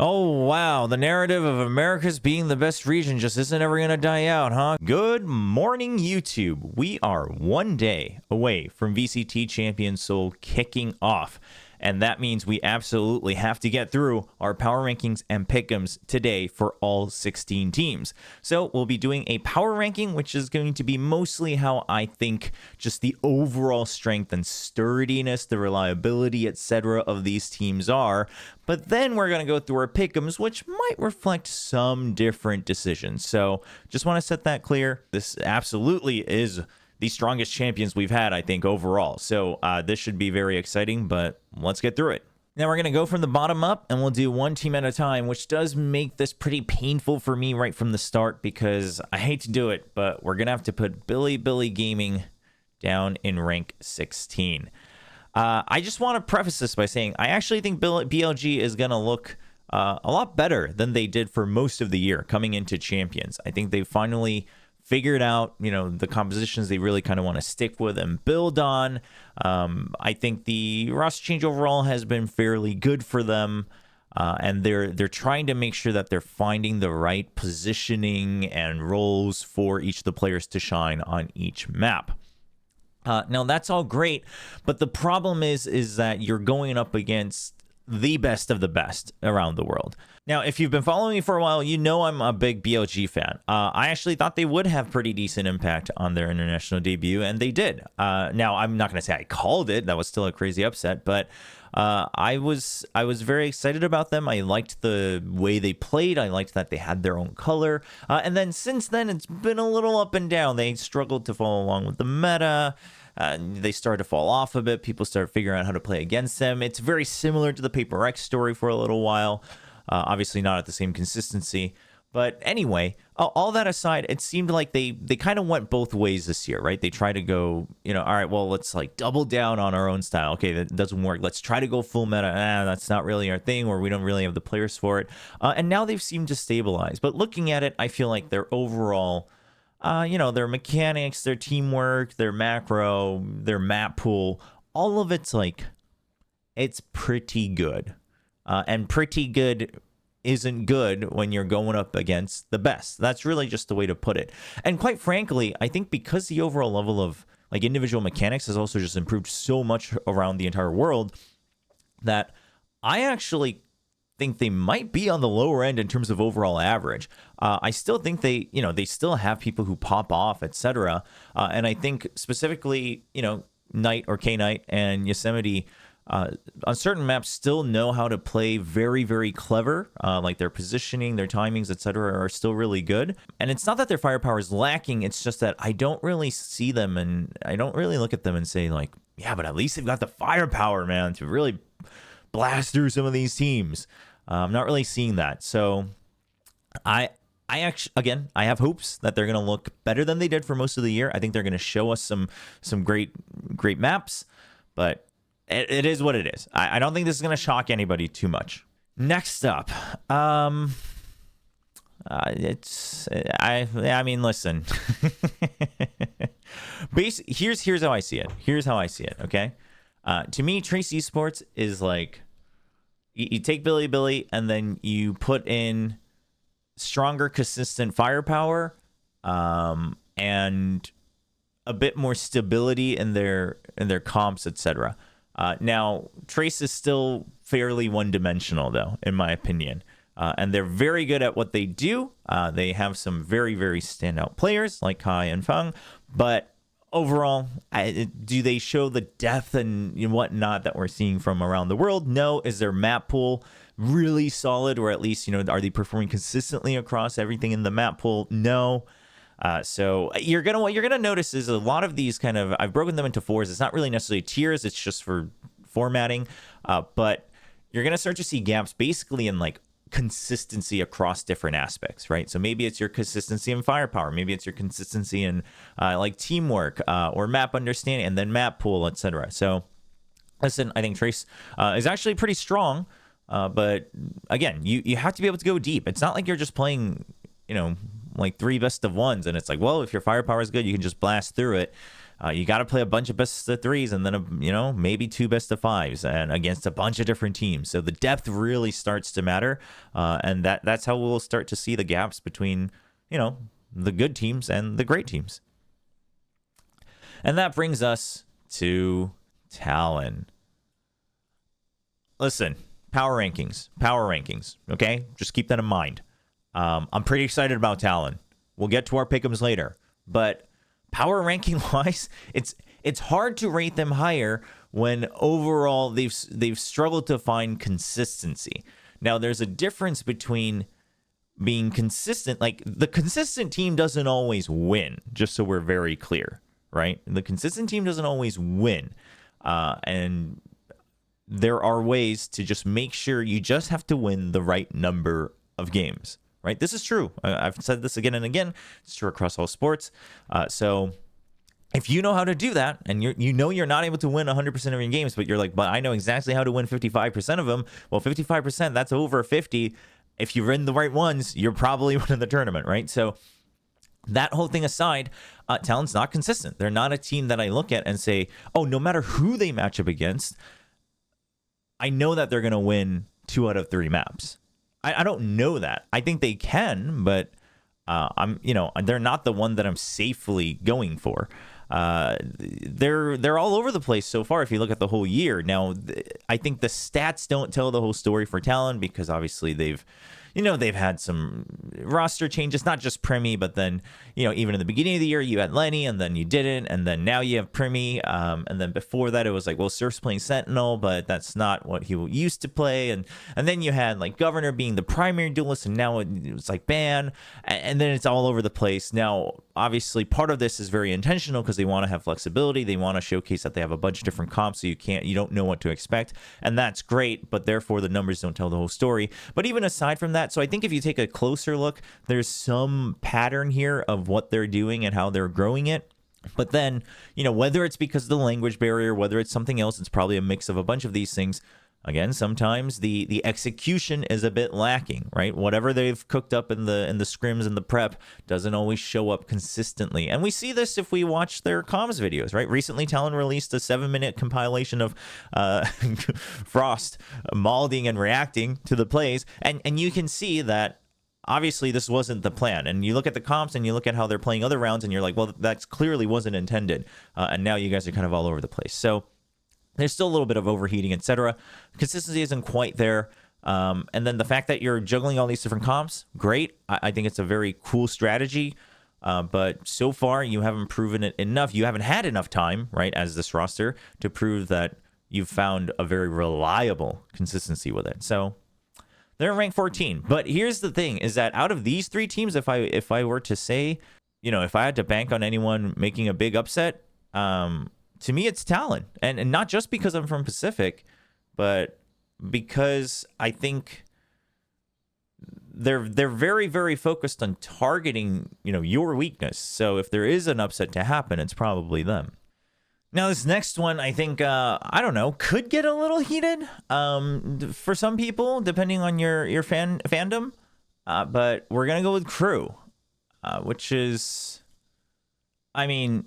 Oh, wow. The narrative of America's being the best region just isn't ever going to die out, huh? Good morning, YouTube. We are one day away from VCT Champions Seoul kicking off. And that means we absolutely have to get through our power rankings and pick'ems today for all 16 teams. So we'll be doing a power ranking, which is going to be mostly how I think just the overall strength and sturdiness, the reliability, etc. of these teams are. But then we're going to go through our pick'ems, which might reflect some different decisions. So just want to set that clear. This absolutely is the strongest champions we've had, I think, overall. So this should be very exciting, but let's get through it. Now we're going to go from the bottom up, and we'll do one team at a time, which does make this pretty painful for me right from the start because I hate to do it, but we're going to have to put Billy Gaming down in rank 16. I just want to preface this by saying I actually think BLG is going to look a lot better than they did for most of the year coming into Champions. I think they finally figured out, the compositions they really kind of want to stick with and build on. I think the roster change overall has been fairly good for them, and they're trying to make sure that they're finding the right positioning and roles for each of the players to shine on each map. Now that's all great, but the problem is that you're going up against the best of the best around the world. Now, if you've been following me for a while, you know I'm a big BLG fan. I actually thought they would have pretty decent impact on their international debut, and they did. Now, I'm not going to say I called it. That was still a crazy upset, but I was very excited about them. I liked the way they played. I liked that they had their own color. And then since then, it's been a little up and down. They struggled to follow along with the meta. They started to fall off a bit. People started figuring out how to play against them. It's very similar to the Paper X story for a little while. Obviously not at the same consistency. But anyway, all that aside, it seemed like they kind of went both ways this year, right? They try to go, all right, well, let's like double down on our own style. Okay, that doesn't work. Let's try to go full meta. That's not really our thing, or we don't really have the players for it. And now they've seemed to stabilize. But looking at it, I feel like their overall, their mechanics, their teamwork, their macro, their map pool, all of it's like, it's pretty good. And pretty good isn't good when you're going up against the best. That's really just the way to put it. And quite frankly, I think because the overall level of like individual mechanics has also just improved so much around the entire world that I actually think they might be on the lower end in terms of overall average. I still think they still have people who pop off, etc. And I think specifically, Knight or K-Knight and Yosemite on certain maps still know how to play very, very clever. Like their positioning, their timings, etc. are still really good. And it's not that their firepower is lacking. It's just that I don't really see them, and I don't really look at them and say like, yeah, but at least they've got the firepower, man, to really blast through some of these teams. I'm not really seeing that. So I actually, again, I have hopes that they're going to look better than they did for most of the year. I think they're going to show us some great maps, but it is what it is. I don't think this is going to shock anybody too much. Next up, I mean, listen. Here's how I see it. Okay, to me, Trace Esports is like you take Billy, and then you put in stronger, consistent firepower, and a bit more stability in their comps, etc. Now, Trace is still fairly one-dimensional, though, in my opinion. And they're very good at what they do. They have some very, very standout players like Kai and Feng. But overall, do they show the depth and whatnot that we're seeing from around the world? No. Is their map pool really solid? Or at least, are they performing consistently across everything in the map pool? No. So what you're gonna notice is a lot of these I've broken them into fours. It's not really necessarily tiers. It's just for formatting. But you're gonna start to see gaps basically in like consistency across different aspects, right? So maybe it's your consistency in firepower. Maybe it's your consistency in like teamwork or map understanding, and then map pool, etc. So listen, I think Trace is actually pretty strong. But again, you have to be able to go deep. It's not like you're just playing, like 3 best of ones and it's like, well, if your firepower is good, you can just blast through it. You got to play a bunch of best of threes and then, maybe 2 best of fives and against a bunch of different teams. So the depth really starts to matter. And that's how we'll start to see the gaps between, the good teams and the great teams. And that brings us to Talon. Listen, power rankings, okay? Just keep that in mind. I'm pretty excited about Talon. We'll get to our pick'ems later. But power ranking wise, it's hard to rate them higher when overall they've struggled to find consistency. Now, there's a difference between being consistent. Like, the consistent team doesn't always win, just so we're very clear, right? The consistent team doesn't always win. And there are ways to just make sure you just have to win the right number of games, right? This is true. I've said this again and again. It's true across all sports. So if you know how to do that, and you're not able to win 100% of your games, but you're like, but I know exactly how to win 55% of them. Well, 55%, that's over 50. If you win the right ones, you're probably winning the tournament, right? So that whole thing aside, Talon's not consistent. They're not a team that I look at and say, oh, no matter who they match up against, I know that they're going to win 2 out of 3 maps. I don't know that. I think they can, but they're not the one that I'm safely going for. They're all over the place so far if you look at the whole year. Now, I think the stats don't tell the whole story for Talon because obviously they've had some roster changes, not just Premi, but then, even in the beginning of the year, you had Lenny, and then you didn't, and then now you have Premi, and then before that, it was like, well, Surf's playing Sentinel, but that's not what he used to play, and then you had, like, Governor being the primary duelist, and now it's like Ban, and then it's all over the place. Now, obviously, part of this is very intentional because they want to have flexibility. They want to showcase that they have a bunch of different comps, so you don't know what to expect, and that's great, but therefore the numbers don't tell the whole story. But even aside from that, so I think if you take a closer look, there's some pattern here of what they're doing and how they're growing it. But then, whether it's because of the language barrier, whether it's something else, it's probably a mix of a bunch of these things. Again, sometimes the execution is a bit lacking, right? Whatever they've cooked up in the scrims and the prep doesn't always show up consistently. And we see this if we watch their comms videos, right? Recently, Talon released a 7-minute compilation of Frost malding and reacting to the plays. And you can see that obviously this wasn't the plan. And you look at the comps and you look at how they're playing other rounds and you're like, well, that clearly wasn't intended. And now you guys are kind of all over the place. So there's still a little bit of overheating, etc. Consistency isn't quite there. And then the fact that you're juggling all these different comps, great. I think it's a very cool strategy. But so far, you haven't proven it enough. You haven't had enough time, right, as this roster to prove that you've found a very reliable consistency with it. So they're ranked 14. But here's the thing, is that out of these 3 teams, if I were to say, if I had to bank on anyone making a big upset, to me, it's Talon. And not just because I'm from Pacific, but because I think they're very, very focused on targeting, your weakness. So if there is an upset to happen, it's probably them. Now, this next one, I think, I don't know, could get a little heated for some people, depending on your fandom. But we're going to go with Crew, which is, I mean,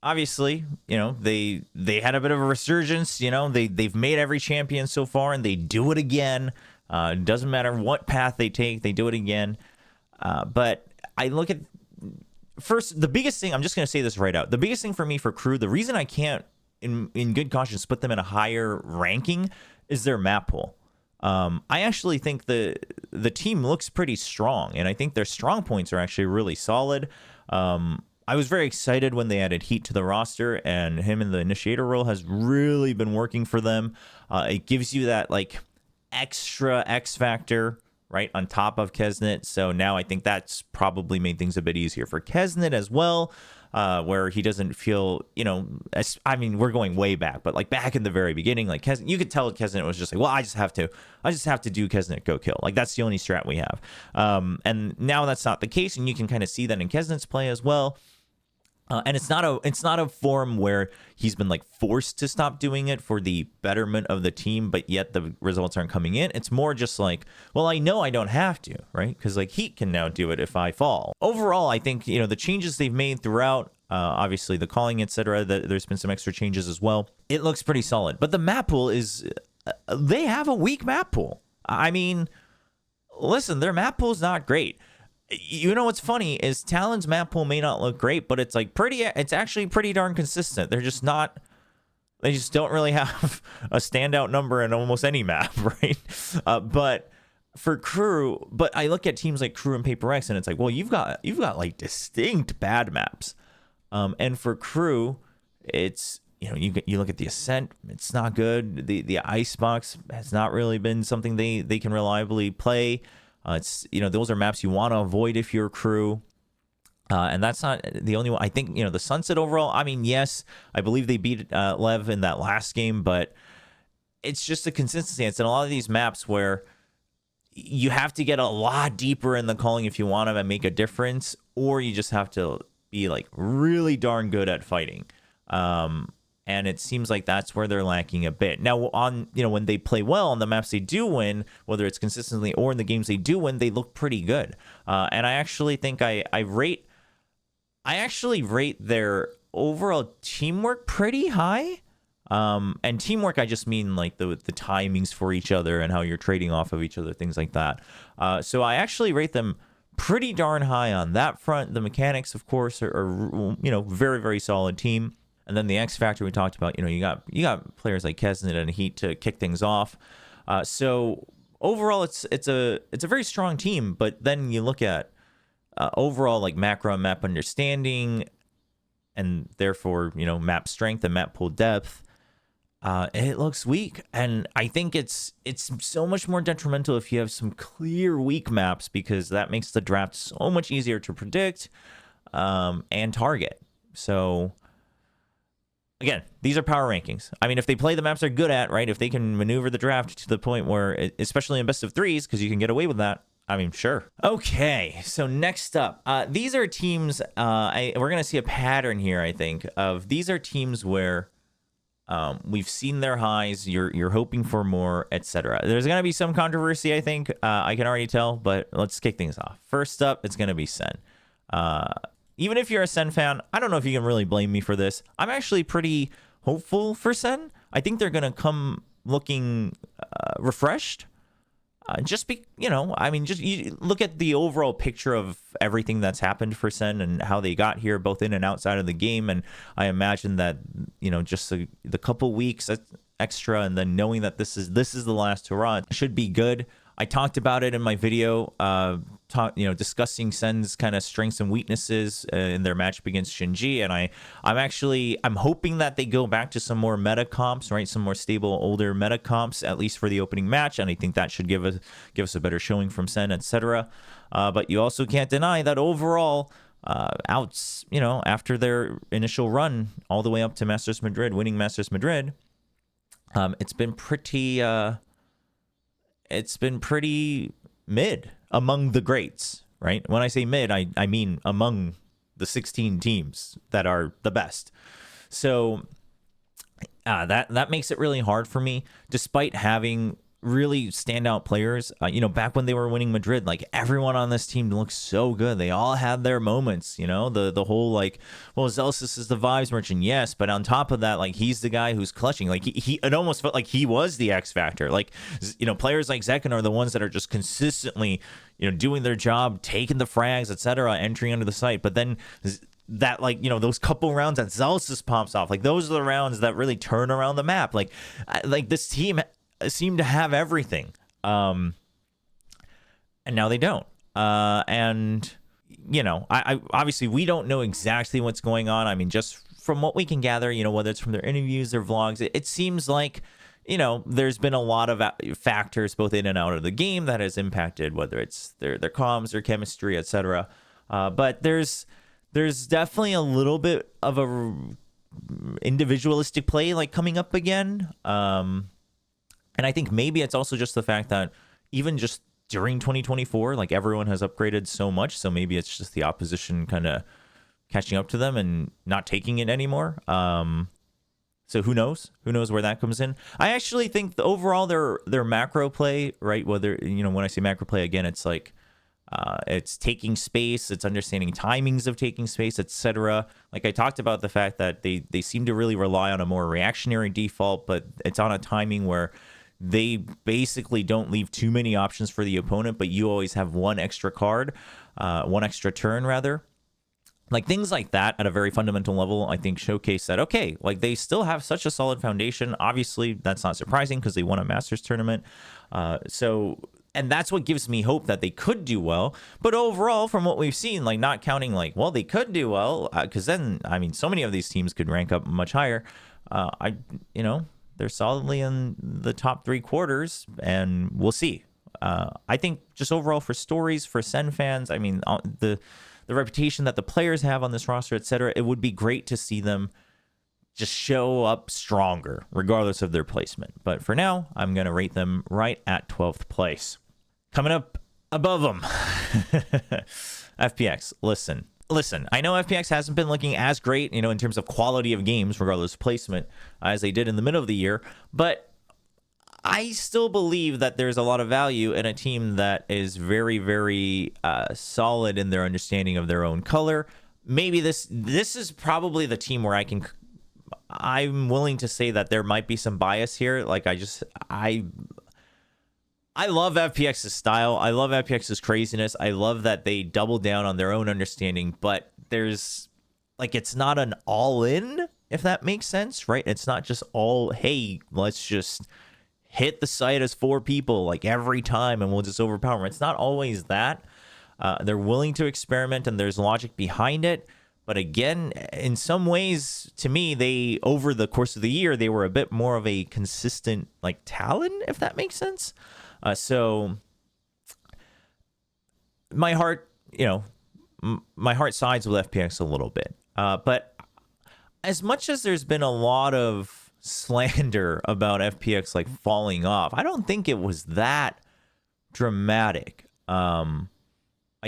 obviously, they had a bit of a resurgence. They've made every champion so far, and they do it again. Doesn't matter what path they take, they do it again. But I look at first the biggest thing. I'm just going to say this right out. The biggest thing for me for Crew, the reason I can't, in good conscience, put them in a higher ranking is their map pool. I actually think the team looks pretty strong, and I think their strong points are actually really solid. I was very excited when they added Heat to the roster, and him in the initiator role has really been working for them. It gives you that like extra X factor, right, on top of Kesnet. So now I think that's probably made things a bit easier for Kesnet as well, where he doesn't feel, I mean, we're going way back, but like back in the very beginning, like Kesnet, you could tell Kesnet was just like, well, I just have to do Kesnet go kill. Like that's the only strat we have. And now that's not the case, and you can kind of see that in Kesnet's play as well. And it's not a form where he's been like forced to stop doing it for the betterment of the team, but yet the results aren't coming in. It's more just like, well, I know I don't have to, right? Because like Heat can now do it if I fall. Overall, I think the changes they've made throughout Obviously, the calling, etc. There's been some extra changes as well. It looks pretty solid. But the map pool is... they have a weak map pool. I mean, listen, their map pool is not great. You know what's funny is Talon's map pool may not look great, but it's like it's actually pretty darn consistent. They're just not... they just don't really have a standout number in almost any map, right? But for crew, but I look at teams like Crew and Paper X, and it's like, well, you've got like distinct bad maps. And for Crew, it's, you know, you look at the Ascent, it's not good. The Icebox has not really been something they can reliably play. It's, you know, those are maps you want to avoid if you're Crew. And that's not the only one. I think, you know, the Sunset overall, I mean, yes, I believe they beat Lev in that last game, but it's just a consistency. It's in a lot of these maps where you have to get a lot deeper in the calling if you want to make a difference, or you just have to be like really darn good at fighting. And it seems like that's where they're lacking a bit. Now, on, you know, when they play well on the maps they do win, whether it's consistently or in the games they do win, they look pretty good. And I actually think I actually rate their overall teamwork pretty high. And teamwork, I just mean like the timings for each other and how you're trading off of each other, things like that. So I actually rate them pretty darn high on that front. The mechanics, of course, are you know, very, very solid team. And then the X Factor we talked about, you know, you got players like Kesnet and Heat to kick things off. So overall, it's a very strong team. But then you look at overall like macro and map understanding, and therefore, you know, map strength and map pool depth. It looks weak, and I think it's so much more detrimental if you have some clear weak maps, because that makes the draft so much easier to predict and target. So again, these are power rankings. I mean, if they play the maps they're good at, right? If they can maneuver the draft to the point where, especially in best of threes, because you can get away with that. I mean, sure. Okay, so next up, these are teams. We're gonna see a pattern here, I think, of these are teams where we've seen their highs. You're hoping for more, etc. There's gonna be some controversy, I think. I can already tell, but let's kick things off. First up, it's gonna be Sen. Even if you're a Sen fan, I don't know if you can really blame me for this. I'm actually pretty hopeful for Sen. I think they're gonna come looking refreshed. You know, I mean, just you look at the overall picture of everything that's happened for Sen and how they got here, both in and outside of the game. And I imagine that, you know, just the couple weeks extra, and then knowing that this is the last hurrah should be good. I talked about it in my video, discussing Sen's kind of strengths and weaknesses in their matchup against Shinji, and I'm hoping that they go back to some more meta comps, right? Some more stable, older meta comps, at least for the opening match, and I think that should give us a better showing from Sen, etc. But you also can't deny that overall, after their initial run all the way up to Masters Madrid, winning Masters Madrid, it's been pretty mid among the greats, right? When I say mid, I mean among the 16 teams that are the best. So that makes it really hard for me, despite having really standout players. Back when they were winning Madrid, like everyone on this team looked so good. They all had their moments, the whole like, well, Zelsis is the vibes merchant, yes, but on top of that, like he's the guy who's clutching. Like it almost felt like he was the X factor. Like, players like Zekken are the ones that are just consistently, doing their job, taking the frags, etc., entering under the site. But then that, like, those couple rounds that Zelsis pops off, like those are the rounds that really turn around the map. Like this team seem to have everything, and now they don't. I obviously we don't know exactly what's going on. I mean, just from what we can gather, whether it's from their interviews, their vlogs, it seems like there's been a lot of factors both in and out of the game that has impacted, whether it's their comms, their chemistry, etc. But there's definitely a little bit of a individualistic play like coming up again. And I think maybe it's also just the fact that even just during 2024, like everyone has upgraded so much. So maybe it's just the opposition kind of catching up to them and not taking it anymore. So who knows? Who knows where that comes in? I actually think overall their macro play, right? Whether, when I say macro play, again, it's like It's taking space, it's understanding timings of taking space, etc. Like I talked about the fact that they seem to really rely on a more reactionary default, but it's on a timing where they basically don't leave too many options for the opponent, but you always have one extra card, one extra turn rather. Like things like that at a very fundamental level, I think showcase that, okay, like they still have such a solid foundation. Obviously, that's not surprising because they won a Masters tournament. And that's what gives me hope that they could do well. But overall, from what we've seen, like not counting like, well, they could do well, because then, I mean, so many of these teams could rank up much higher. They're solidly in the top 3 quarters, and we'll see. I think just overall for stories, for Sen fans, I mean, the reputation that the players have on this roster, etc., it would be great to see them just show up stronger, regardless of their placement. But for now, I'm going to rate them right at 12th place. Coming up above them, FPX. Listen, I know FPX hasn't been looking as great, in terms of quality of games, regardless of placement, as they did in the middle of the year. But I still believe that there's a lot of value in a team that is very, very solid in their understanding of their own color. Maybe this is probably the team where I'm willing to say that there might be some bias here. Like I love FPX's style. I love FPX's craziness. I love that they double down on their own understanding, but there's it's not an all in, if that makes sense, right? It's not just all, hey, let's just hit the site as 4 people like every time and we'll just overpower them. It's not always that. They're willing to experiment and there's logic behind it. But again, in some ways, to me, over the course of the year, they were a bit more of a consistent Talon, if that makes sense. So my heart, my heart sides with FPX a little bit. But as much as there's been a lot of slander about FPX falling off, I don't think it was that dramatic. I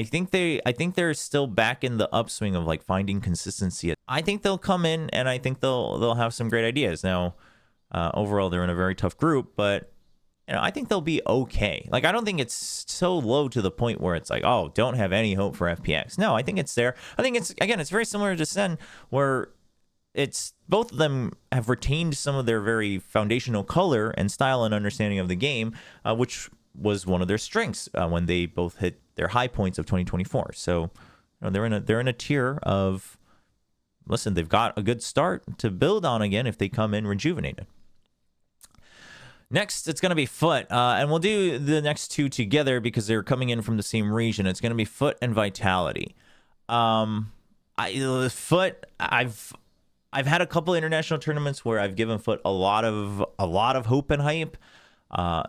think they're still back in the upswing of finding consistency. I think they'll come in and I think they'll have some great ideas. Now, overall, they're in a very tough group, but I think they'll be okay. I don't think it's so low to the point where it's oh, don't have any hope for FPX. No, I think it's there. I think it's very similar to Sen, where it's both of them have retained some of their very foundational color and style and understanding of the game, which was one of their strengths when they both hit their high points of 2024. So they're in a tier of, listen, they've got a good start to build on again if they come in rejuvenated. Next, it's going to be Foot, and we'll do the next 2 together because they're coming in from the same region. It's going to be Foot and Vitality. Foot, I've had a couple international tournaments where I've given Foot a lot of hope and hype.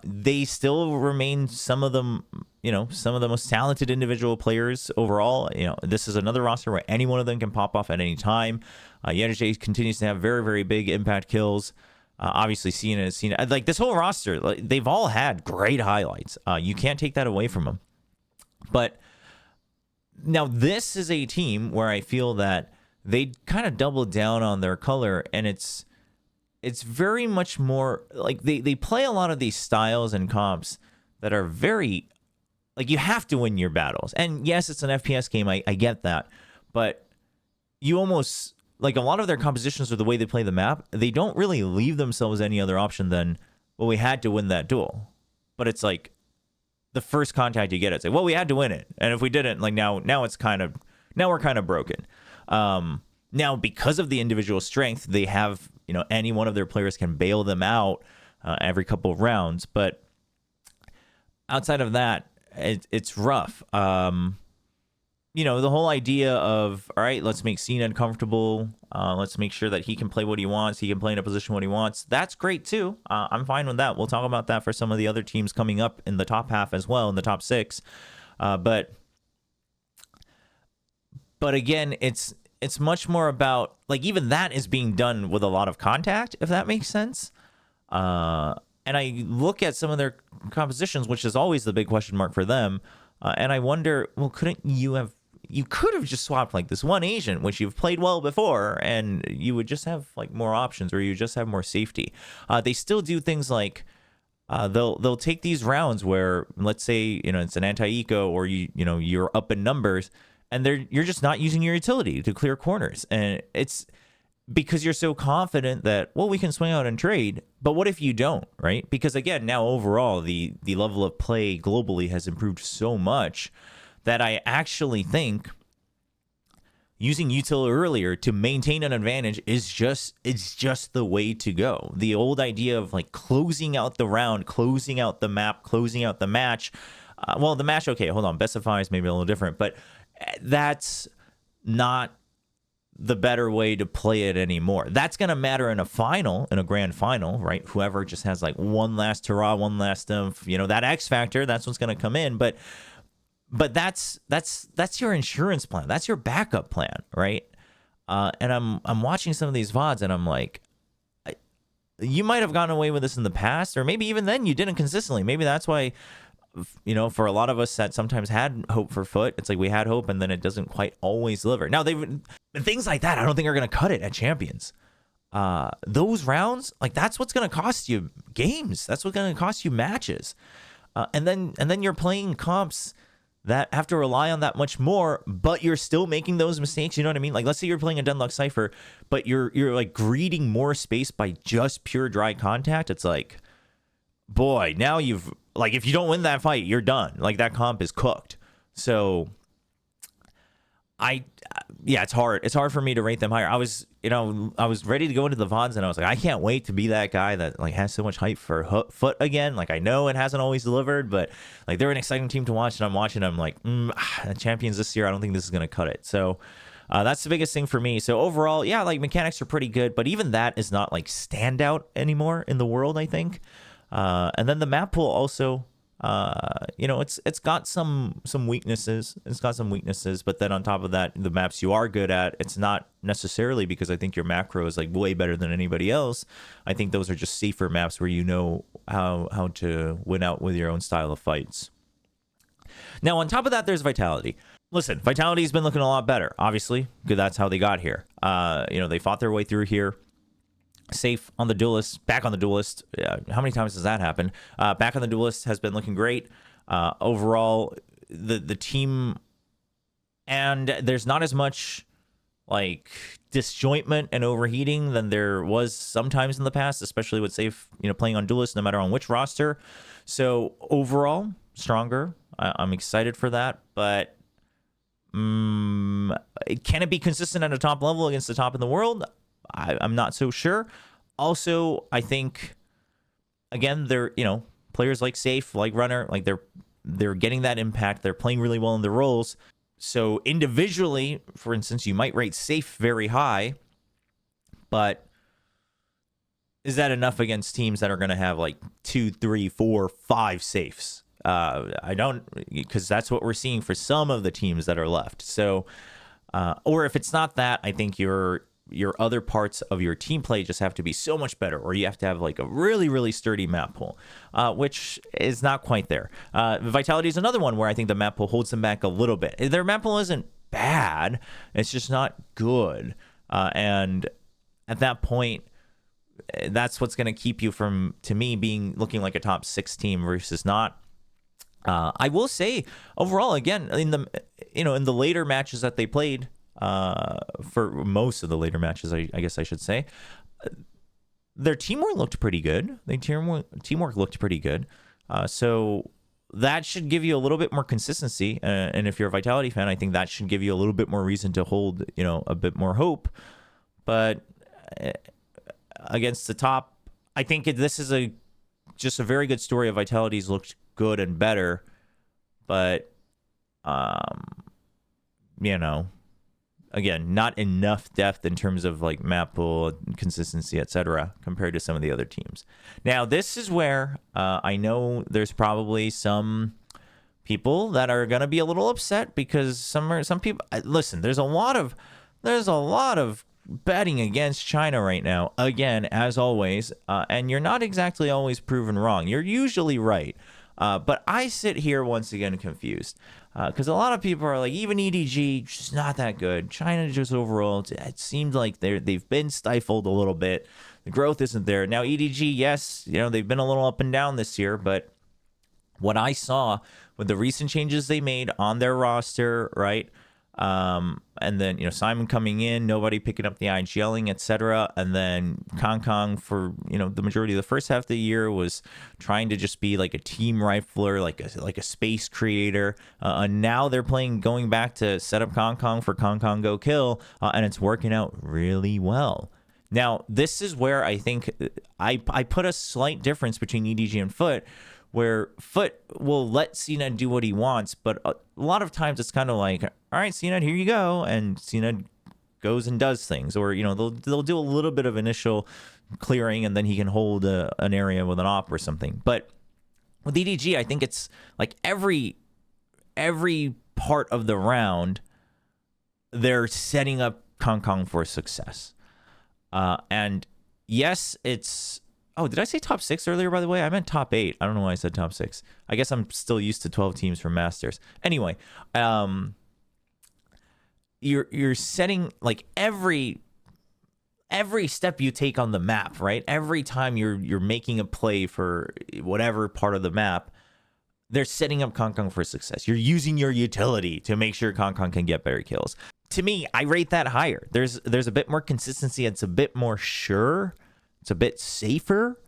They still remain some of the most talented individual players overall. This is another roster where any one of them can pop off at any time. Yenerjay continues to have very, very big impact kills. Obviously, Cena, this whole roster, they've all had great highlights. You can't take that away from them. But now this is a team where I feel that they kind of doubled down on their color, and it's very much more they play a lot of these styles and comps that are very you have to win your battles. And yes, it's an FPS game. I get that. But you almost a lot of their compositions or the way they play the map, they don't really leave themselves any other option than, well, we had to win that duel. But it's the first contact you get, it's well, we had to win it. And if we didn't, now we're kind of broken. Now, because of the individual strength, they have, any one of their players can bail them out every couple of rounds. But outside of that, it's rough. The whole idea of, all right, let's make Cena uncomfortable. Let's make sure that he can play what he wants. He can play in a position what he wants. That's great, too. I'm fine with that. We'll talk about that for some of the other teams coming up in the top half as well, in the top 6. But again, it's much more about, even that is being done with a lot of contact, if that makes sense. And I look at some of their compositions, which is always the big question mark for them. And I wonder, well, you could have just swapped this one agent, which you've played well before, and you would just have more options, or you just have more safety. They still do things they'll take these rounds where, let's say, it's an anti-eco, or you're up in numbers, and you're just not using your utility to clear corners, and it's because you're so confident that, well, we can swing out and trade. But what if you don't, right? Because again, now overall the level of play globally has improved so much that I actually think using util earlier to maintain an advantage is just the way to go. The old idea of like closing out the round, closing out the map, closing out the match. The match, okay, hold on, best of five is maybe a little different, but that's not the better way to play it anymore. That's going to matter in a final, in a grand final, right? Whoever just has like one last hurrah, one last that X factor, that's what's going to come in. But that's your insurance plan. That's your backup plan, right? And I'm watching some of these VODs and I'm like, you might have gotten away with this in the past, or maybe even then you didn't consistently. Maybe that's why, for a lot of us that sometimes had hope for Foot, it's like we had hope and then it doesn't quite always deliver. Now, things like that, I don't think are going to cut it at Champions. Those rounds, like that's what's going to cost you games. That's what's going to cost you matches. And then you're playing comps that have to rely on that much more, but you're still making those mistakes. You know what I mean? Like, let's say you're playing a Denlock Cypher, but you're like greeding more space by just pure dry contact. It's like, boy, now you've, like, if you don't win that fight, you're done. Like, that comp is cooked. So it's hard. It's hard for me to rate them higher. I was ready to go into the VODs and I was like, I can't wait to be that guy that like has so much hype for Foot again. Like, I know it hasn't always delivered, but like they're an exciting team to watch, and I'm watching. I'm like, Champions this year, I don't think this is going to cut it. So that's the biggest thing for me. So overall, yeah, like mechanics are pretty good, but even that is not like standout anymore in the world, I think. And then the map pool also, it's got some weaknesses. It's got some weaknesses, but then on top of that, the maps you are good at, it's not necessarily because I think your macro is like way better than anybody else. I think those are just safer maps where you know how to win out with your own style of fights. Now, on top of that, there's Vitality. Listen, Vitality's been looking a lot better, obviously, because that's how they got here. They fought their way through here. Safe on the Duelist, back on the Duelist. How many times has that happened? Back on the Duelist has been looking great. Overall, the team, and there's not as much like disjointment and overheating than there was sometimes in the past, especially with Safe, playing on Duelist, no matter on which roster. So overall, stronger. I'm excited for that, but can it be consistent at a top level against the top in the world? I'm not so sure. Also, I think, again, they're, players like Safe, like Runner, like they're getting that impact. They're playing really well in their roles. So individually, for instance, you might rate Safe very high, but is that enough against teams that are going to have like 2, 3, 4, 5 Safes? I don't, because that's what we're seeing for some of the teams that are left. So, or if it's not that, I think your other parts of your team play just have to be so much better, or you have to have like a really, really sturdy map pool, which is not quite there. Vitality is another one where I think the map pool holds them back a little bit. Their map pool isn't bad, it's just not good. And at that point, that's what's going to keep you from, to me, looking like a top 6 team versus not. I will say overall, again, in the later matches that they played, for most of the later matches, I guess I should say, their teamwork looked pretty good. Teamwork looked pretty good. So that should give you a little bit more consistency. And if you're a Vitality fan, I think that should give you a little bit more reason to hold, a bit more hope. But against the top, I think this is just a very good story of Vitality's looked good and better. But, again, not enough depth in terms of like map pool, consistency, etc., compared to some of the other teams. Now, this is where I know there's probably some people that are going to be a little upset because some people listen. There's a lot of betting against China right now. Again, as always, and you're not exactly always proven wrong. You're usually right. But I sit here once again confused because a lot of people are like, even EDG just not that good. China just overall, it seems like they've been stifled a little bit. The growth isn't there. Now EDG, yes, they've been a little up and down this year, but what I saw with the recent changes they made on their roster, right? And then, Simon coming in, nobody picking up the IGLing, etc. And then Kong for, the majority of the first half of the year was trying to just be like a team rifler, like a space creator. And now they're going back to set up Kong for Kong Go Kill. And it's working out really well. Now, this is where I think I put a slight difference between EDG and Foot, where Foot will let CNED do what he wants, but a lot of times it's kind of like, all right, CNED, here you go, and CNED goes and does things, or they'll do a little bit of initial clearing, and then he can hold an area with an op or something. But with EDG, I think it's like every part of the round, they're setting up Kong for success, and yes, it's. Oh, did I say top 6 earlier, by the way? I meant top 8. I don't know why I said top 6. I guess I'm still used to 12 teams from Masters. Anyway, you're setting like every step you take on the map, right? Every time you're making a play for whatever part of the map, they're setting up Kong for success. You're using your utility to make sure Kong can get better kills. To me, I rate that higher. There's a bit more consistency. It's a bit more sure. It's a bit safer,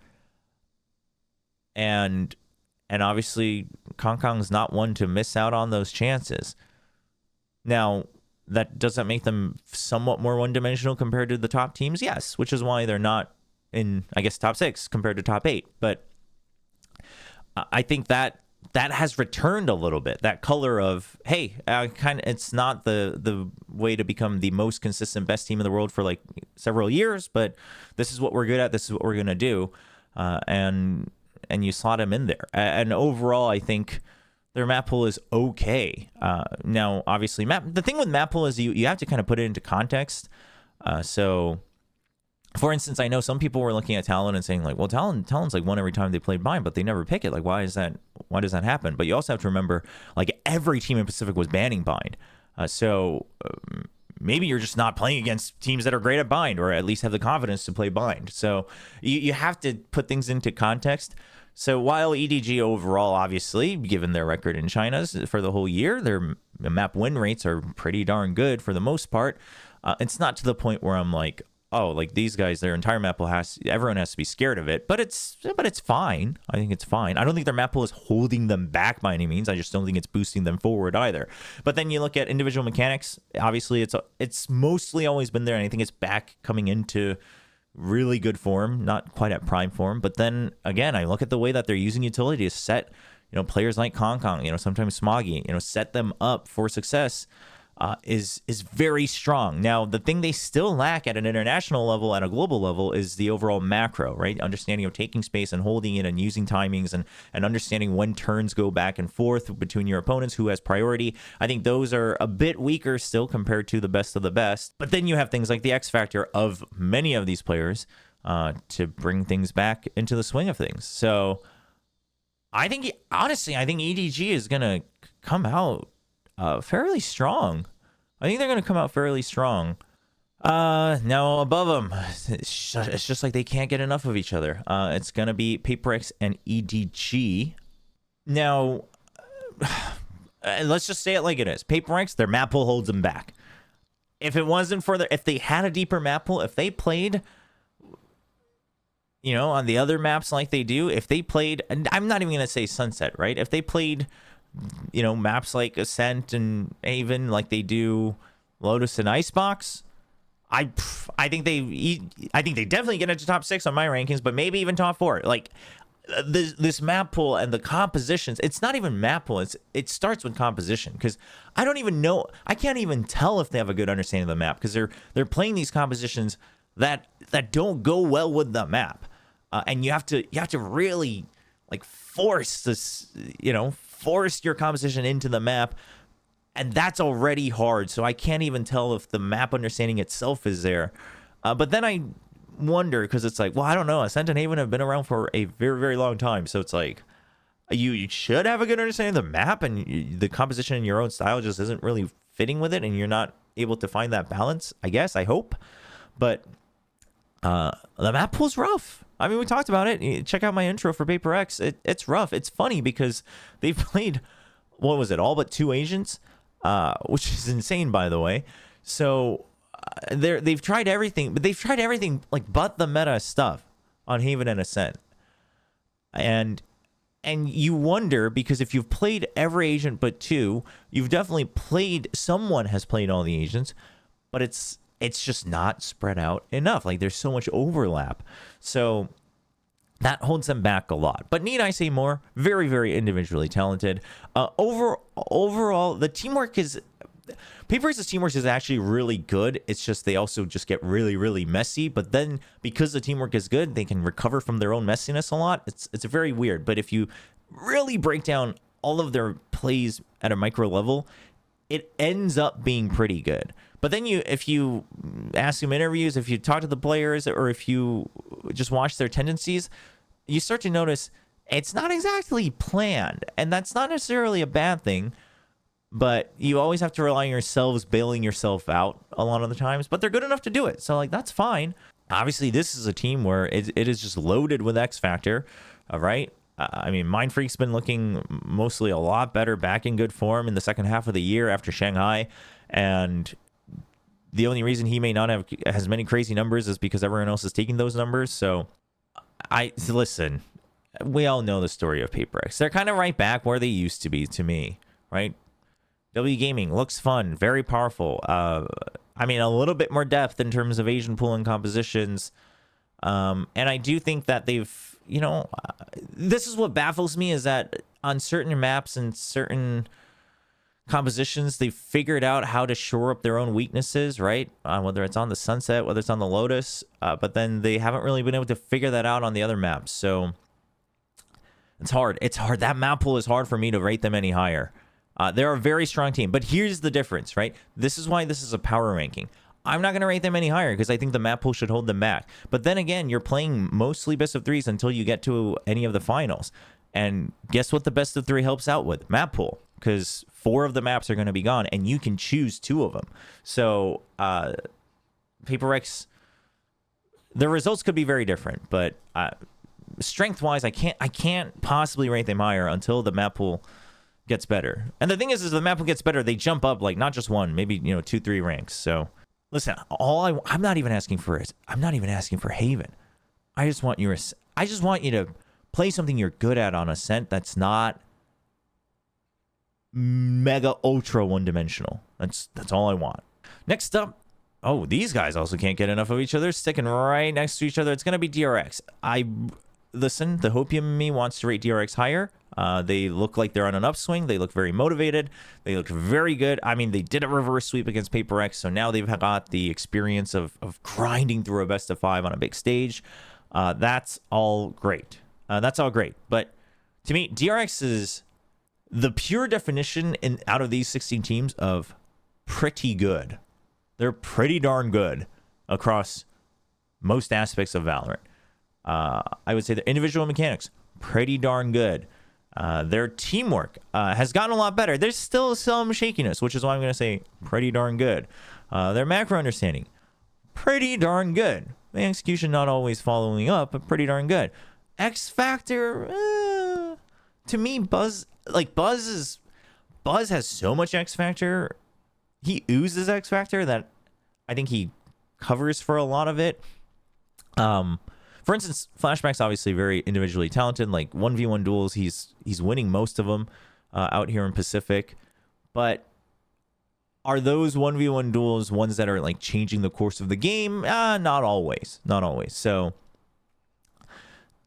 and obviously Kong's not one to miss out on those chances. Now, that doesn't make them somewhat more one-dimensional compared to the top teams, yes, which is why they're not in, I guess, top 6 compared to top 8. But I think that has returned a little bit. That color of, hey, it's not the way to become the most consistent best team in the world for like several years, but this is what we're good at. This is what we're gonna do, and you slot them in there. And overall, I think their map pool is okay. Now, obviously, the thing with map pool is you have to kind of put it into context. So, for instance, I know some people were looking at Talon and saying like, well, Talon's like one every time they played Bind, but they never pick it. Like, why does that happen? But you also have to remember, like, every team in Pacific was banning Bind. So maybe you're just not playing against teams that are great at Bind, or at least have the confidence to play Bind. So you have to put things into context. So while EDG overall, obviously, given their record in China for the whole year, their map win rates are pretty darn good for the most part. It's not to the point where I'm like, oh, like these guys, their entire map pool everyone has to be scared of it, but it's fine. I think it's fine. I don't think their map pool is holding them back by any means. I just don't think it's boosting them forward either. But then you look at individual mechanics. Obviously, it's mostly always been there, and I think it's back coming into really good form, not quite at prime form. But then again, I look at the way that they're using utility to set, players like Kong, sometimes Smoggy, set them up for success. Is very strong. Now, the thing they still lack at an international level, at a global level, is the overall macro, right? Understanding of taking space and holding it and using timings and understanding when turns go back and forth between your opponents, who has priority. I think those are a bit weaker still compared to the best of the best. But then you have things like the X factor of many of these players to bring things back into the swing of things. So I think, honestly, EDG is going to come out fairly strong. I think they're going to come out fairly strong. Now above them, it's just like they can't get enough of each other. It's going to be PaperX and EDG. Now, let's just say it like it is. PaperX, their map pool holds them back. If it wasn't for if they had a deeper map pool, if they played, on the other maps like they do, if they played, and I'm not even going to say Sunset, right? If they played, maps like Ascent and Haven like they do Lotus and Icebox, I think they definitely get into top 6 on my rankings, but maybe even top 4. Like this map pool and the compositions, it's not even map pool, it starts with composition, because I can't even tell if they have a good understanding of the map, because they're playing these compositions that don't go well with the map, and you have to really like force this, force your composition into the map, and that's already hard. So I can't even tell if the map understanding itself is there. But then I wonder, because it's like, well, I don't know. Ascent and Haven have been around for a very, very long time, so it's like, You should have a good understanding of the map, and the composition in your own style just isn't really fitting with it, and you're not able to find that balance, I guess, I hope. But the map pool's rough. I mean, we talked about it. Check out my intro for Paper X. It's rough. It's funny because they've played, what was it, all but 2 Asians, which is insane, by the way. So they've tried everything, but they've tried everything like but the meta stuff on Haven and Ascent. And you wonder, because if you've played every agent but 2, you've definitely played, someone has played all the agents, but it's just not spread out enough. Like, there's so much overlap. So that holds them back a lot. But need I say more? Very, very individually talented. Overall, the teamwork is... Paper X's teamwork is actually really good. It's just they also just get really, really messy. But then because the teamwork is good, they can recover from their own messiness a lot. It's very weird. But if you really break down all of their plays at a micro level, it ends up being pretty good. But then if you ask them interviews, if you talk to the players, or if you just watch their tendencies, you start to notice it's not exactly planned. And that's not necessarily a bad thing. But you always have to rely on yourselves bailing yourself out a lot of the times. But they're good enough to do it. So, like, that's fine. Obviously, this is a team where it is just loaded with X Factor, right? I mean, Mind Freak's been looking mostly a lot better, back in good form in the second half of the year after Shanghai. And the only reason he may not have as many crazy numbers is because everyone else is taking those numbers. So, listen, we all know the story of Paper X. They're kind of right back where they used to be to me, right? W Gaming looks fun, very powerful. I mean, a little bit more depth in terms of Asian pool and compositions. And I do think that they've, this is what baffles me, is that on certain maps and certain compositions, they've figured out how to shore up their own weaknesses, right? Whether it's on the Sunset, whether it's on the Lotus, but then they haven't really been able to figure that out on the other maps. So it's hard. It's hard. That map pool is hard for me to rate them any higher. They're a very strong team, but here's the difference, right? This is why this is a power ranking. I'm not going to rate them any higher because I think the map pool should hold them back. But then again, you're playing mostly best of 3s until you get to any of the finals. And guess what the best of 3 helps out with? Map pool, because 4 of the maps are going to be gone, and you can choose 2 of them. So Paper X, the results could be very different, but strength-wise, I can't possibly rate them higher until the map pool gets better. And the thing is the map pool gets better, they jump up like not just 1, maybe 2, 3 ranks. So listen, I'm not even asking for it. I'm not even asking for Haven. I just want you to play something you're good at on Ascent that's not mega ultra one-dimensional. That's all I want. Next up, these guys also can't get enough of each other, sticking right next to each other. It's gonna be DRX. Listen, the Hopium in me wants to rate DRX higher. They look like they're on an upswing. They look very motivated. They look very good. I mean, they did a reverse sweep against Paper X, so now they've got the experience of grinding through a best of 5 on a big stage. That's all great. But to me, DRX is the pure definition out of these 16 teams of pretty good. They're pretty darn good across most aspects of Valorant. I would say their individual mechanics, pretty darn good. Their teamwork has gotten a lot better. There's still some shakiness, which is why I'm going to say pretty darn good. Their macro understanding, pretty darn good. The execution not always following up, but pretty darn good. X Factor, to me, Buzz has so much X Factor. He oozes X Factor that I think he covers for a lot of it. For instance, Flashback's obviously very individually talented. Like 1v1 duels, he's winning most of them out here in Pacific. But are those 1v1 duels ones that are like changing the course of the game? Not always. So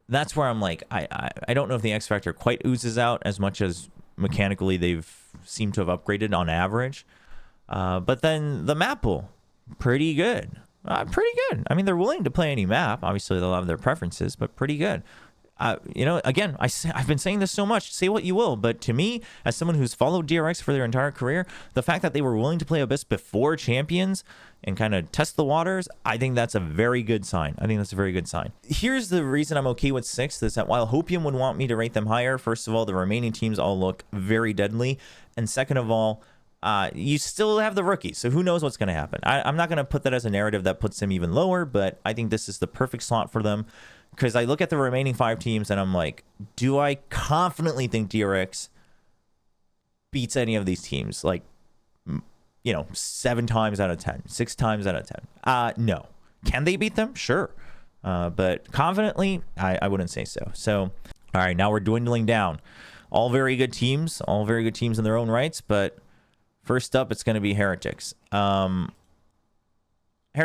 that's where I'm like, I don't know if the X Factor quite oozes out as much as mechanically they've seemed to have upgraded on average. But then the map pool, pretty good. Pretty good. I mean, they're willing to play any map. Obviously, they'll have their preferences, but pretty good. Again, I've been saying this so much, say what you will, but to me, as someone who's followed DRX for their entire career, the fact that they were willing to play Abyss before Champions and kind of test the waters, I think that's a very good sign. Here's the reason I'm okay with 6th, is that while Hopium would want me to rate them higher, first of all, the remaining teams all look very deadly, and second of all, you still have the rookies, so who knows what's going to happen. I'm not going to put that as a narrative that puts them even lower, but I think this is the perfect slot for them. Because I look at the remaining 5 teams and I'm like, do I confidently think DRX beats any of these teams? Like, 7 times out of 10, 6 times out of 10. No. Can they beat them? Sure. But confidently, I wouldn't say so. So, all right, now we're dwindling down. All very good teams in their own rights. But first up, it's going to be Heretics. Heretics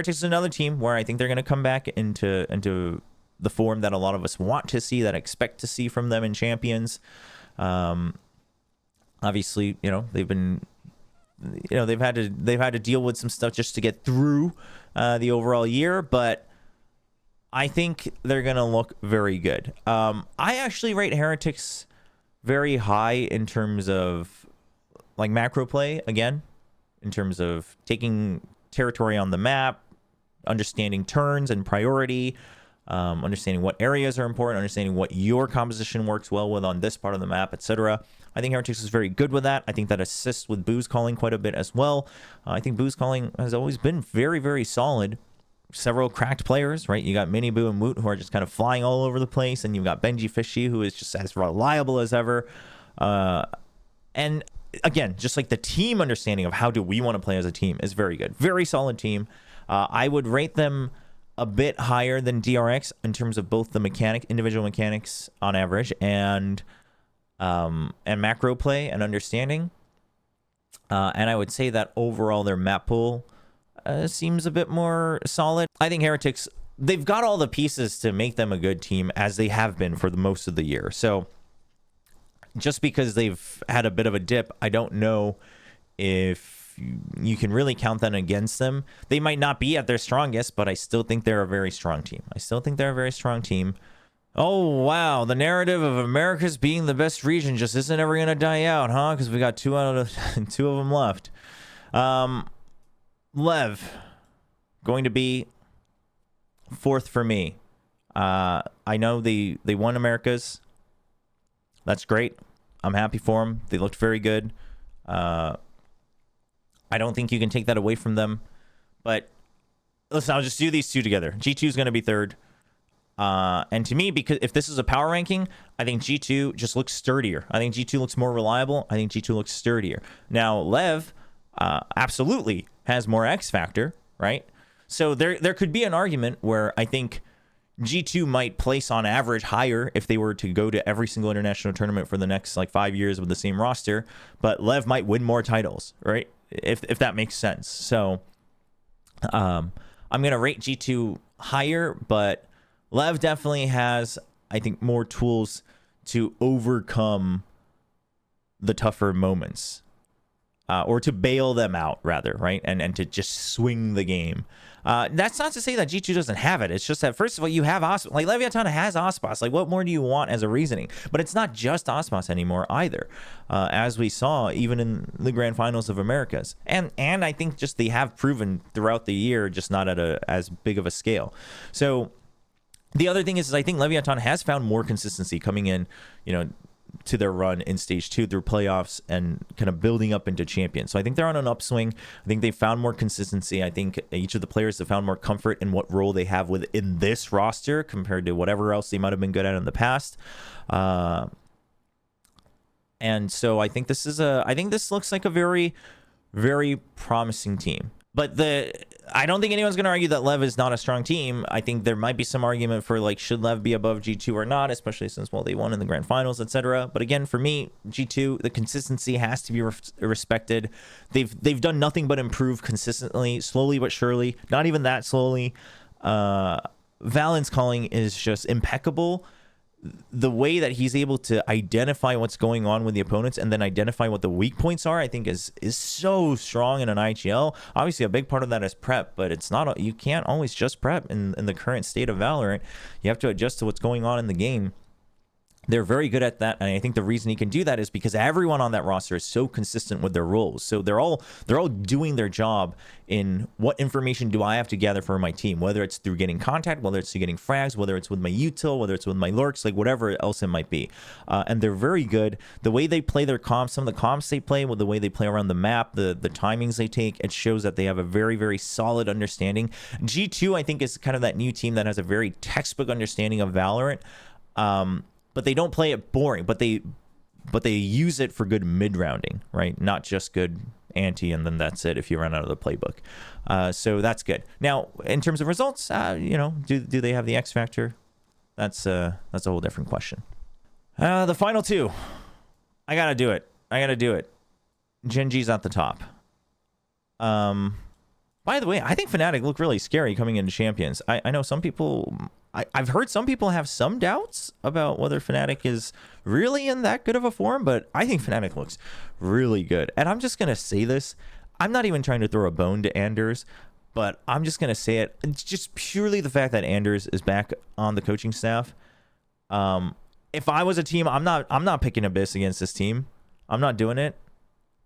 is another team where I think they're going to come back into the form that a lot of us want to see, that expect to see from them in Champions. Obviously, they've had to deal with some stuff just to get through the overall year, but I think they're gonna look very good. I actually rate Heretics very high in terms of like macro play, again, in terms of taking territory on the map, understanding turns and priority, understanding what areas are important, understanding what your composition works well with on this part of the map, etc. I think Heretics is very good with that. I think that assists with booze calling quite a bit as well. I think booze calling has always been very, very solid. Several cracked players, right? You got Mini Boo and Woot, who are just kind of flying all over the place, and you've got Benji Fishy, who is just as reliable as ever. And again, just like the team understanding of how do we want to play as a team is very good. Very solid team. I would rate them a bit higher than DRX in terms of both the individual mechanics on average, and macro play and understanding. And I would say that overall their map pool seems a bit more solid. I think Heretics, they've got all the pieces to make them a good team, as they have been for the most of the year. So just because they've had a bit of a dip, I don't know if you can really count that against them. They might not be at their strongest, but I still think they're a very strong team. Oh, wow. The narrative of America's being the best region just isn't ever going to die out, huh? Because we got 2 of them left. Lev, going to be 4th for me. I know they won America's. That's great. I'm happy for them. They looked very good. I don't think you can take that away from them. But listen, I'll just do these two together. G2 is going to be 3rd. And to me, because if this is a power ranking, I think G2 just looks sturdier. I think G2 looks more reliable. I think G2 looks sturdier. Now, Lev absolutely has more X factor, right? So there could be an argument where I think G2 might place on average higher if they were to go to every single international tournament for the next 5 years with the same roster, but Lev might win more titles, right? If that makes sense. So I'm going to rate G2 higher, but Lev definitely has, I think, more tools to overcome the tougher moments, or to bail them out, rather, right? And to just swing the game. That's not to say that G2 doesn't have it. It's just that, first of all, you have Ospas. Leviathan has Ospas. What more do you want as a reasoning? But it's not just Ospas anymore either, as we saw even in the grand finals of Americas. And I think just they have proven throughout the year, just not at as big of a scale. So the other thing is I think Leviathan has found more consistency coming in, to their run in stage 2 through playoffs and kind of building up into champions. So I think they're on an upswing. I think they found more consistency. I think each of the players have found more comfort in what role they have within this roster compared to whatever else they might have been good at in the past. And so I think this looks like a very, very promising team. But I don't think anyone's going to argue that Lev is not a strong team. I think there might be some argument for should Lev be above G2 or not, especially since, they won in the grand finals, etc. But again, for me, G2, the consistency has to be respected. They've done nothing but improve consistently, slowly but surely. Not even that slowly. Valence calling is just impeccable. The way that he's able to identify what's going on with the opponents and then identify what the weak points are, I think is so strong in an IGL. Obviously, a big part of that is prep, but it's not. You can't always just prep in the current state of Valorant. You have to adjust to what's going on in the game. They're very good at that, and I think the reason he can do that is because everyone on that roster is so consistent with their roles. So they're all doing their job in what information do I have to gather for my team, whether it's through getting contact, whether it's through getting frags, whether it's with my util, whether it's with my lurks, like whatever else it might be. And they're very good. The way they play their comps, some of the comps they play, with the way they play around the map, the timings they take, it shows that they have a very, very solid understanding. G2, I think, is kind of that new team that has a very textbook understanding of Valorant. But they don't play it boring, but they use it for good mid-rounding, right? Not just good ante, and then that's it if you run out of the playbook. So that's good. Now, in terms of results, do they have the X factor? That's a whole different question. The final two, I gotta do it. Gen G's at the top. By the way, I think Fnatic look really scary coming into Champions. I know some people... I've heard some people have some doubts about whether Fnatic is really in that good of a form, but I think Fnatic looks really good. And I'm just going to say this. I'm not even trying to throw a bone to Anders, but I'm just going to say it. It's just purely the fact that Anders is back on the coaching staff. If I was a team, I'm not picking Abyss against this team. I'm not doing it,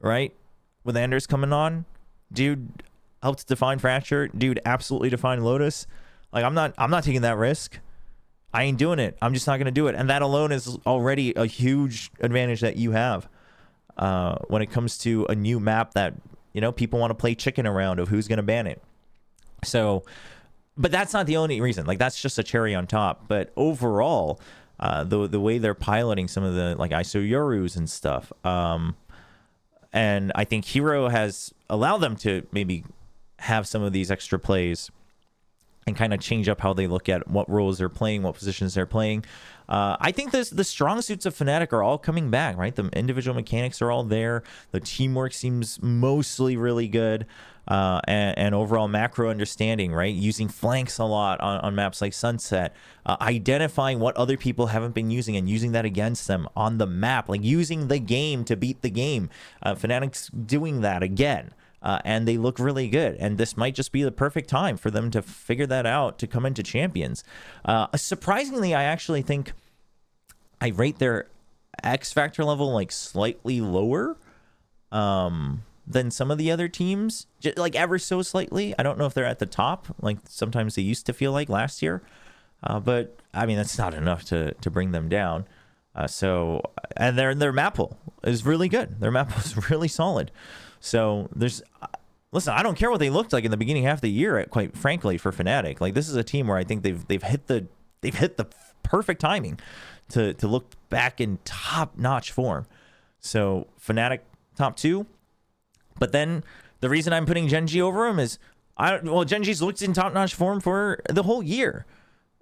right? With Anders coming on, dude helped define Fracture. Dude absolutely defined Lotus. Like, I'm not taking that risk. I ain't doing it. I'm just not going to do it. And that alone is already a huge advantage that you have when it comes to a new map that, people want to play chicken around of who's going to ban it. So, but that's not the only reason. Like, that's just a cherry on top. But overall, the way they're piloting some of the, like, ISO Yorus and stuff, and I think Hero has allowed them to maybe have some of these extra plays and kind of change up how they look at what roles they're playing, what positions they're playing. I think the strong suits of Fnatic are all coming back, right? The individual mechanics are all there. The teamwork seems mostly really good. And overall macro understanding, right? Using flanks a lot on maps like Sunset. Identifying what other people haven't been using and using that against them on the map. Like using the game to beat the game. Fnatic's doing that again. And they look really good. And this might just be the perfect time for them to figure that out to come into Champions. Surprisingly, I actually think I rate their X Factor level like slightly lower than some of the other teams. Like ever so slightly. I don't know if they're at the top, like sometimes they used to feel like last year. But, I mean, that's not enough to bring them down. And their map pool is really good. Their map pool is really solid. So listen, I don't care what they looked like in the beginning half of the year, quite frankly, for Fnatic. Like, this is a team where I think they've hit the perfect timing to look back in top-notch form. So Fnatic top 2, but then the reason I'm putting Gen G over them is Gen G's looked in top-notch form for the whole year.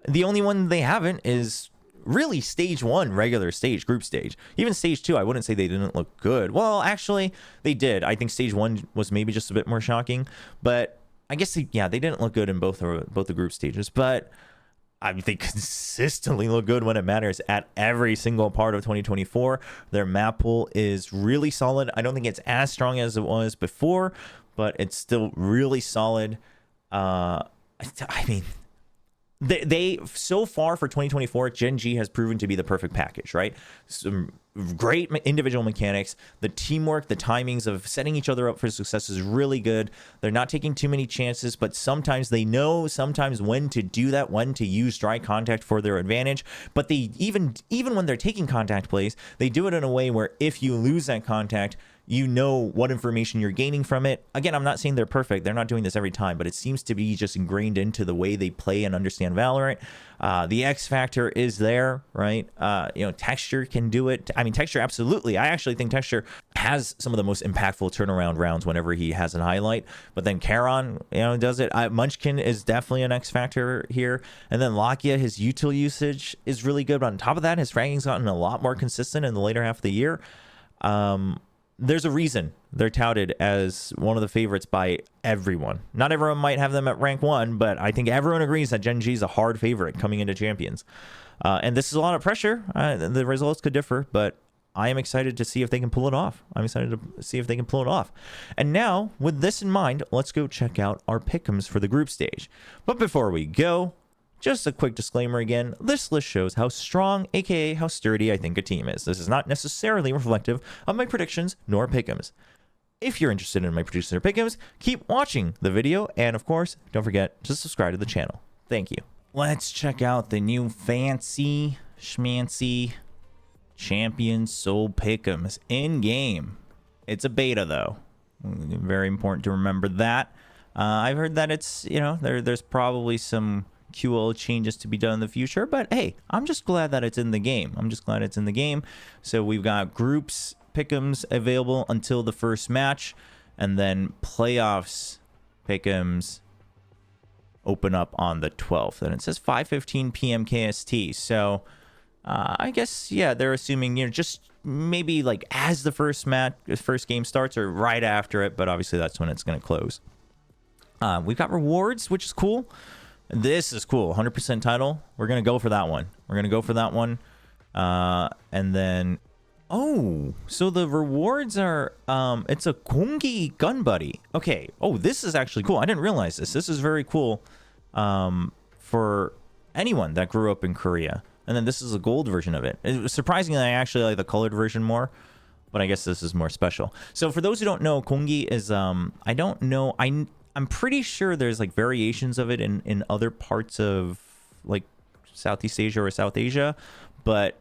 The only one they haven't is really stage 1 regular stage, group stage. Even stage 2, I wouldn't say they didn't look good. Well, actually, they did. I think stage 1 was maybe just a bit more shocking, but I guess they didn't look good in both the group stages. But I mean, they consistently look good when it matters at every single part of 2024. Their map pool is really solid. I don't think it's as strong as it was before, but it's still really solid. I mean, They so far for 2024, Gen G has proven to be the perfect package, right? Some great individual mechanics, the teamwork, the timings of setting each other up for success is really good. They're not taking too many chances, but sometimes they know when to do that, when to use dry contact for their advantage. But they even when they're taking contact plays, they do it in a way where if you lose that contact, you know what information you're gaining from it. Again, I'm not saying they're perfect. They're not doing this every time, but it seems to be just ingrained into the way they play and understand Valorant. The X factor is there, right? Texture can do it. I mean, Texture, absolutely. I actually think Texture has some of the most impactful turnaround rounds whenever he has an highlight. But then Charon, does it. Munchkin is definitely an X factor here. And then Lakia, his util usage is really good. But on top of that, his fragging's gotten a lot more consistent in the later half of the year. There's a reason they're touted as one of the favorites by everyone. Not everyone might have them at rank 1, but I think everyone agrees that Gen G is a hard favorite coming into Champions. And this is a lot of pressure. The results could differ, but I am excited to see if they can pull it off. And now, with this in mind, let's go check out our pick'ems for the group stage. But before we go, Just a quick disclaimer again, this list shows how strong, aka how sturdy I think a team is. This is not necessarily reflective of my predictions nor pick'ems. If you're interested in my predictions or pick'ems, keep watching the video, and of course, don't forget to subscribe to the channel. Thank you. Let's check out the new fancy schmancy Champions Seoul pick'ems in-game. It's a beta though. Very important to remember that. I've heard that it's, you know, there's probably some QL changes to be done in the future, but hey, I'm just glad that it's in the game. I'm just glad it's in the game. So we've got groups pick'ems available until the first match, and then playoffs pick'ems open up on the 12th, and it says 5:15 p.m. KST. So I guess, yeah, they're assuming, you know, just maybe like as the first game starts or right after it, but obviously that's when it's going to close. We've got rewards, which is cool. This is cool. 100% title. We're going to go for that one. And then, oh, so the rewards are, it's a Gongi gun buddy. Okay. Oh, this is actually cool. I didn't realize this. This is very cool for anyone that grew up in Korea. And then this is a gold version of it. It was surprisingly, I actually like the colored version more, but I guess this is more special. So for those who don't know, Gongi is, I don't know, I'm pretty sure there's like variations of it in other parts of like Southeast Asia or South Asia, but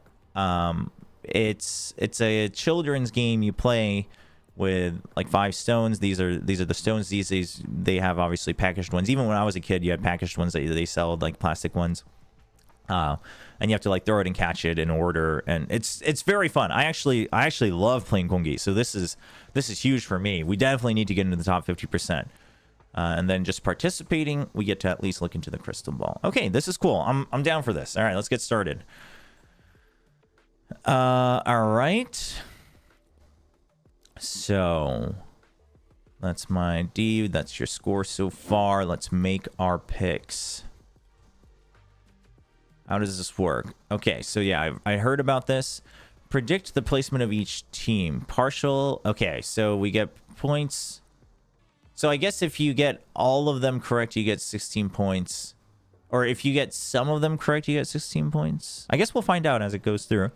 it's a children's game you play with like 5 stones. These are the stones. These they have obviously packaged ones. Even when I was a kid, you had packaged ones that they sell, like plastic ones. And you have to like throw it and catch it in order, and it's very fun. I actually love playing Gongi, so this is huge for me. We definitely need to get into the top 50%. And then just participating, we get to at least look into the crystal ball. Okay, this is cool. I'm down for this. All right, let's get started. All right. So that's my D. That's your score so far. Let's make our picks. How does this work? Okay, so yeah, I heard about this. Predict the placement of each team. Partial. Okay, so we get points. So I guess if you get all of them correct, you get 16 points. Or if you get some of them correct, you get 16 points. I guess we'll find out as it goes through.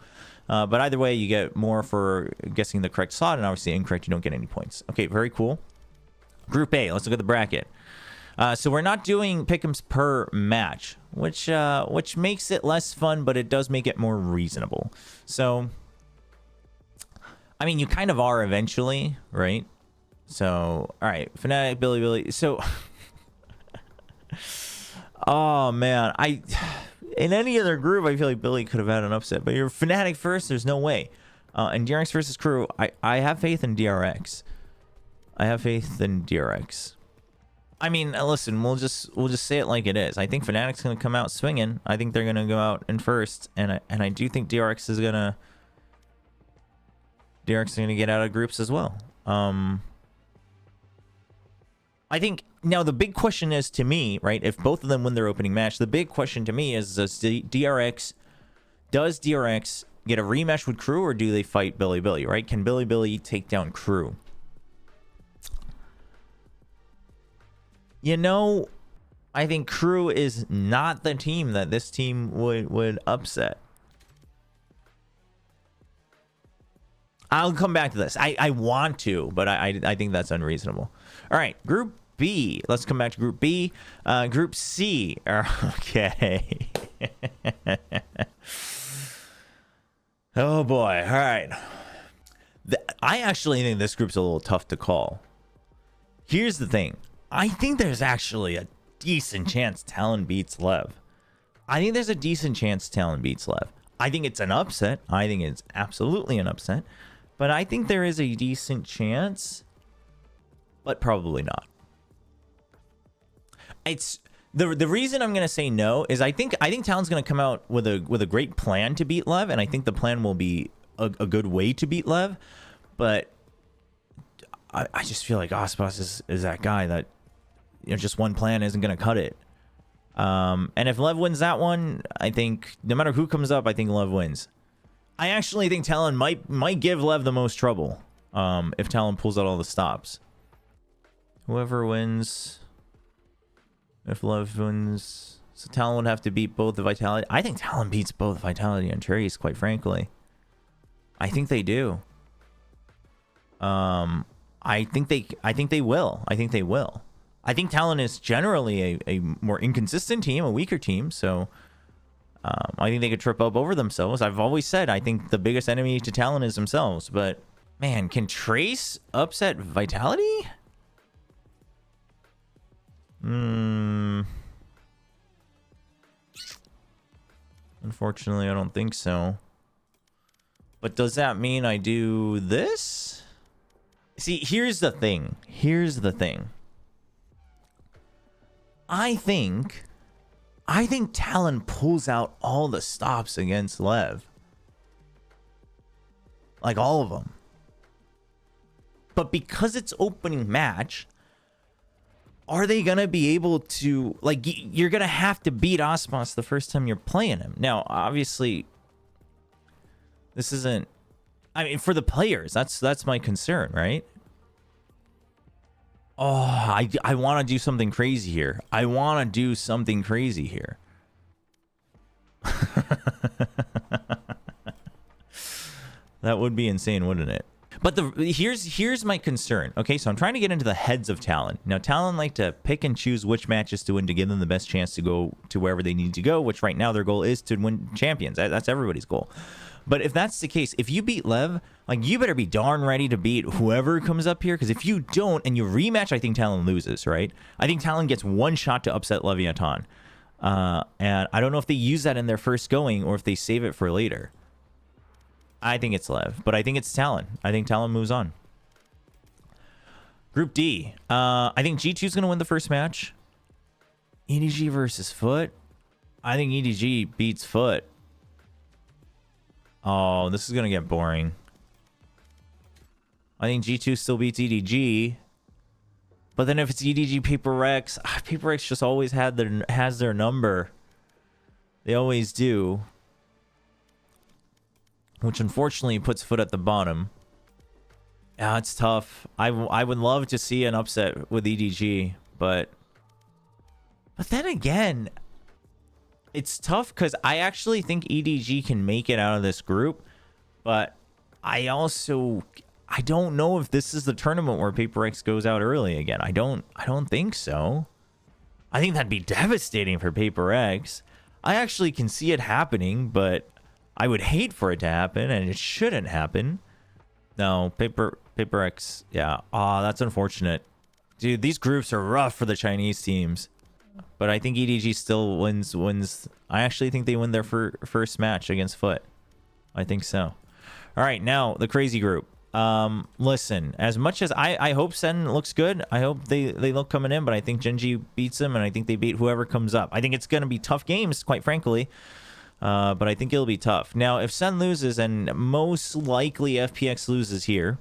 But either way, you get more for guessing the correct slot, and obviously incorrect, you don't get any points. Okay, very cool. Group A, let's look at the bracket. So we're not doing pick'ems per match, which makes it less fun, but it does make it more reasonable. So, I mean, you kind of are eventually, right? So, all right, Fnatic, Billy. So, oh man, in any other group, I feel like Billy could have had an upset, but you're Fnatic first. There's no way. And DRX versus Crew, I have faith in DRX. I mean, listen, we'll just say it like it is. I think Fnatic's gonna come out swinging. I think they're gonna go out in first, and I do think DRX is gonna get out of groups as well. I think now the big question is to me, right? If both of them win their opening match, the big question to me is: does DRX get a rematch with Crew, or do they fight Billy? Right? Can Billy take down Crew? You know, I think Crew is not the team that this team would upset. I'll come back to this. I want to, but I think that's unreasonable. All right, Group B. Let's come back to Group B. Group C. Okay. Oh boy. All right. I actually think this group's a little tough to call. Here's the thing. I think there's actually a decent chance Talon beats Lev. I think it's an upset. I think it's absolutely an upset. But I think there is a decent chance, but probably not. It's the reason I'm going to say no is I think Talon's going to come out with a great plan to beat Lev, and I think the plan will be a good way to beat Lev. But I just feel like Ospas is that guy that, you know, just one plan isn't going to cut it. And if Lev wins that one, I think no matter who comes up, I think Lev wins. I actually think Talon might give Lev the most trouble if Talon pulls out all the stops. Whoever wins, if Lev wins So Talon would have to beat both the Vitality. I think Talon beats both Vitality and Trace, quite frankly. I think they do. I think they will. I think Talon is generally a more inconsistent team, a weaker team, so I think they could trip up over themselves. I've always said I think the biggest enemy to Talon is themselves, but man, can Trace upset Vitality? Unfortunately, I don't think so. But does that mean I do this? See, here's the thing. I think Talon pulls out all the stops against Lev. Like all of them. But because it's opening match, are they going to be able to... Like, you're going to have to beat Osmos the first time you're playing him. Now, obviously, this isn't... I mean, for the players, that's my concern, right? Oh, I want to do something crazy here. That would be insane, wouldn't it? But here's my concern. Okay, so I'm trying to get into the heads of Talon. Now, Talon like to pick and choose which matches to win to give them the best chance to go to wherever they need to go, which right now their goal is to win champions. That's everybody's goal. But if that's the case, if you beat Lev, like, you better be darn ready to beat whoever comes up here, because if you don't and you rematch, I think Talon loses, right? I think Talon gets one shot to upset Leviathan. And I don't know if they use that in their first going or if they save it for later. I think it's Lev, but I think it's Talon. I think Talon moves on. Group D. I think G2 is going to win the first match. EDG versus Foot. I think EDG beats Foot. Oh, this is going to get boring. I think G2 still beats EDG. But then if it's EDG Paper X, Paper X just always has their number. They always do. Which unfortunately puts Foot at the bottom. Yeah, it's tough. I would love to see an upset with EDG, but then again, it's tough because I actually think EDG can make it out of this group, but I don't know if this is the tournament where Paper X goes out early again. I don't think so. I think that'd be devastating for Paper X. I actually can see it happening, but I would hate for it to happen, and it shouldn't happen. No, Paper X, yeah. That's unfortunate. Dude, these groups are rough for the Chinese teams. But I think EDG still wins. I actually think they win their first match against Foot. I think so. All right, now the crazy group. Listen, as much as I hope Sen looks good, I hope they look coming in, but I think Genji beats them, and I think they beat whoever comes up. I think it's going to be tough games, quite frankly. But I think it'll be tough. Now, if Sen loses, and most likely FPX loses here.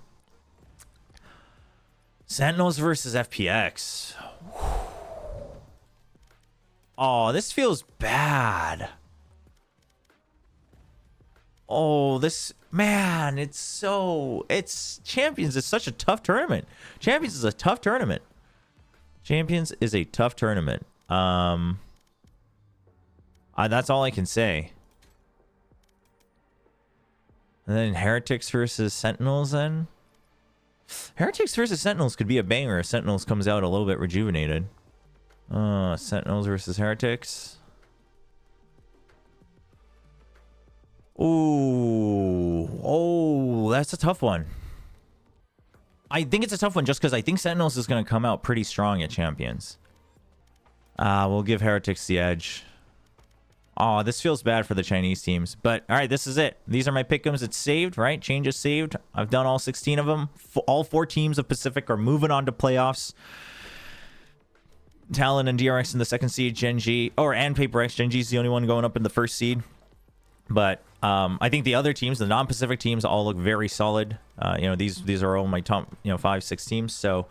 Sentinels versus FPX. Oh, this feels bad. Oh, man, it's Champions is such a tough tournament. Champions is a tough tournament. That's all I can say. And then Heretics versus Sentinels then. Heretics versus Sentinels could be a banger if Sentinels comes out a little bit rejuvenated. Sentinels versus Heretics. Ooh. Oh, that's a tough one. I think it's a tough one just because I think Sentinels is going to come out pretty strong at Champions. We'll give Heretics the edge. Oh, this feels bad for the Chinese teams. But, all right, this is it. These are my pick'ems. It's saved, right? Change is saved. I've done all 16 of them. All 4 teams of Pacific are moving on to playoffs. Talon and DRX in the 2nd seed. Genji, and Paper X. Genji's the only one going up in the 1st seed. But I think the other teams, the non-Pacific teams, all look very solid. These are all my top 5-6 teams. So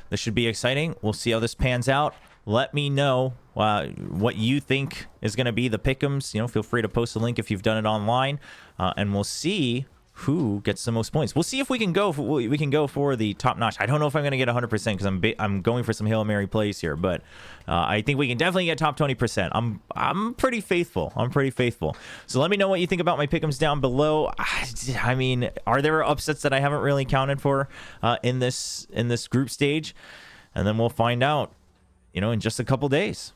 this should be exciting. We'll see how this pans out. Let me know what you think is going to be the pick'ems. Feel free to post a link if you've done it online, and we'll see who gets the most points. We'll see if we can go for the top notch. I don't know if I'm going to get 100% because I'm going for some Hail Mary plays here, but I think we can definitely get top 20%. I'm pretty faithful. So let me know what you think about my pick'ems down below. I mean, are there upsets that I haven't really counted for in this group stage? And then we'll find out, in just a couple days.